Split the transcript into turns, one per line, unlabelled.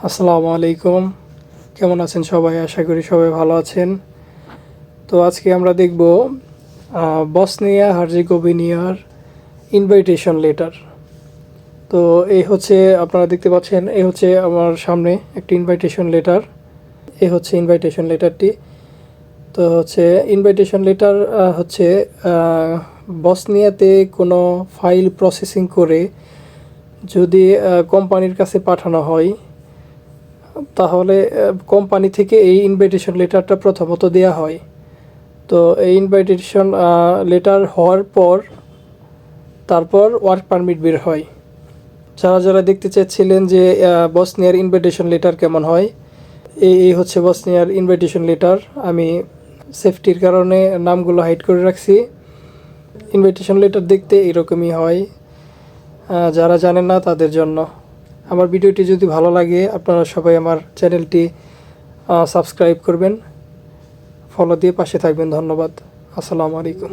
আসসালামু আলাইকুম। কেমন আছেন সবাই? আশা করি সবাই ভালো আছেন। তো আজকে আমরা দেখব বসনিয়া হার্জেগোভিনিয়ার ইনভাইটেশন লেটার। তো এই হচ্ছে, আপনারা দেখতে পাচ্ছেন, এই হচ্ছে আমার সামনে একটি ইনভাইটেশন লেটার। এই হচ্ছে ইনভাইটেশন লেটারটি। তো হচ্ছে ইনভাইটেশন লেটার হচ্ছে বসনিয়াতে কোনো ফাইল প্রসেসিং করে যদি কোম্পানির কাছে পাঠানো হয়, তাহলে কোম্পানি থেকে এই ইনভাইটেশন লেটারটা প্রথমত দেওয়া হয়। তো এই ইনভাইটেশন লেটার হওয়ার পর তারপর ওয়ার্ক পারমিট বের হয়। যারা যারা দেখতে চাচ্ছিলেন যে বসনিয়ার ইনভাইটেশন লেটার কেমন হয়, এই হচ্ছে বসনিয়ার ইনভাইটেশন লেটার। আমি সেফটির কারণে নামগুলো হাইড করে রাখছি। ইনভাইটেশন লেটার দেখতে এরকমই হয়, যারা জানেন না তাদের জন্য। আমার ভিডিওটি যদি ভালো লাগে, আপনারা সবাই আমার চ্যানেলটি সাবস্ক্রাইব করবেন, ফলো দিয়ে পাশে থাকবেন। ধন্যবাদ। আসসালামু আলাইকুম।